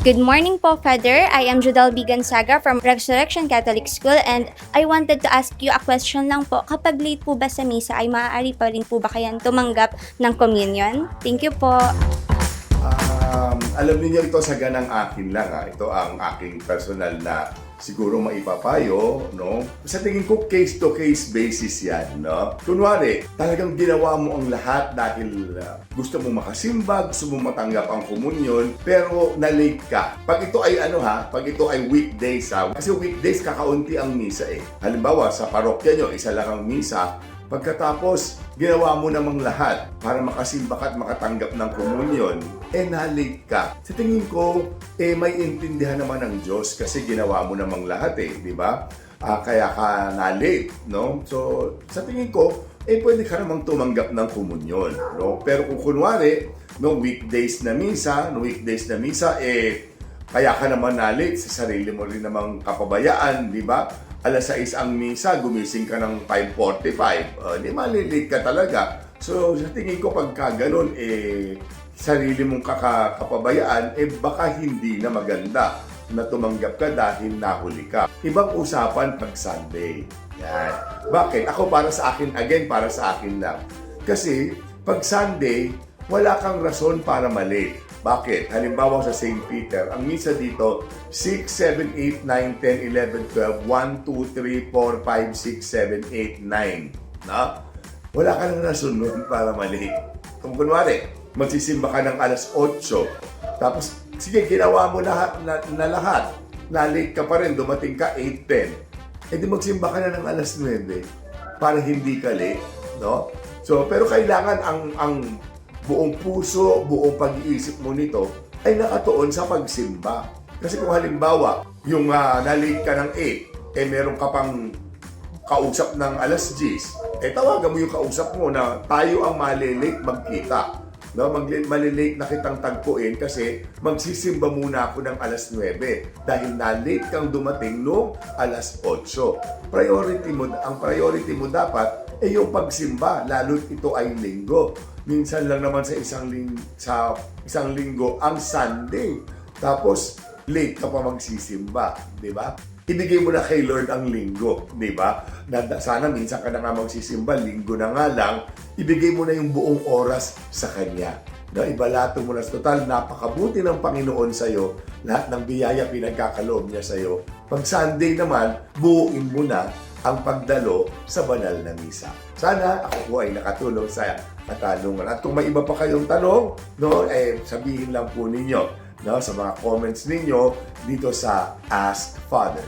Good morning po, Father. I am Judal B. Gonzaga from Resurrection Catholic School and I wanted to ask you a question lang po. Kapag late po ba sa misa ay maaari pa rin po ba kayang tumanggap ng communion? Thank you po. Alam niyo ito sa ganang akin lang Ito ang aking personal na siguro maipapayo, no? Sa tingin ko case to case basis 'yan, no? Kunwari, talagang ginawa mo ang lahat dahil gusto mong makasimba, gusto mong matanggap ang komunyon, pero na-late ka. Pag ito ay pag ito ay weekdays kasi weekdays kakaunti ang misa eh. Halimbawa sa parokya nyo, isa lang ang misa. Pagkatapos, ginawa mo namang lahat para makasimba ka at makatanggap ng komunyon, na-late ka. Sa tingin ko, may intindihan naman ng Diyos kasi ginawa mo namang lahat di ba? Kaya ka na-late, no? So, sa tingin ko, pwede ka namang tumanggap ng komunyon, no? Pero kung kunwari, weekdays na misa, kaya ka naman na-late, sa sarili mo rin namang kapabayaan, di ba? Alas 6 ang misa, gumising ka ng 5:45, di malilate ka talaga. So, sa tingin ko pagka ganun, sarili mong kapabayaan, baka hindi na maganda na tumanggap ka dahil nahuli ka. Ibang usapan pag Sunday. Yan. Bakit? Ako para sa akin lang. Kasi, pag Sunday, wala kang rason para malate. Bakit? Halimbawa sa St. Peter, ang misa dito, 6, 7, 8, 9, 10, 11, 12, 1, 2, 3, 4, 5, 6, 7, 8, 9. Na? Wala ka nang nasunod para mali. Kung kunwari, magsisimba ka ng alas 8, tapos, sige, ginawa mo lahat, na lahat. Na-late ka pa rin, dumating ka 8:10. Di magsimba ka na ng alas 9 para hindi ka late. No? So, pero kailangan ang buong puso, buong pag-iisip mo nito ay nakatuon sa pagsimba. Kasi kung halimbawa, yung na-late ka ng 8, meron ka pang kausap ng alas 10, tawagan mo yung kausap mo na tayo ang malilate magkita. No, malilate na kitang tagpuin kasi magsisimba muna ako ng alas 9 dahil na-late kang dumating no alas 8. Ang priority mo dapat yung pagsimba, lalo't ito ay linggo. Minsan lang naman sa isang linggo ang Sunday. Tapos late ka pa magsisimba, di ba? Ibigay mo na kay Lord ang linggo, di ba? Sana minsan ka na nga magsisimba, linggo na nga lang, ibigay mo na yung buong oras sa Kanya. No, ibalato mo na. Total, napakabuti ng Panginoon sa'yo. Lahat ng biyaya pinagkakaloob niya sa'yo. Pag Sunday naman, buuin mo na ang pagdalo sa banal na misa. Sana ako po ay nakatulong sa katanungan. At kung may iba pa kayong tanong, sabihin lang po ninyo sa mga comments ninyo dito sa Ask Father.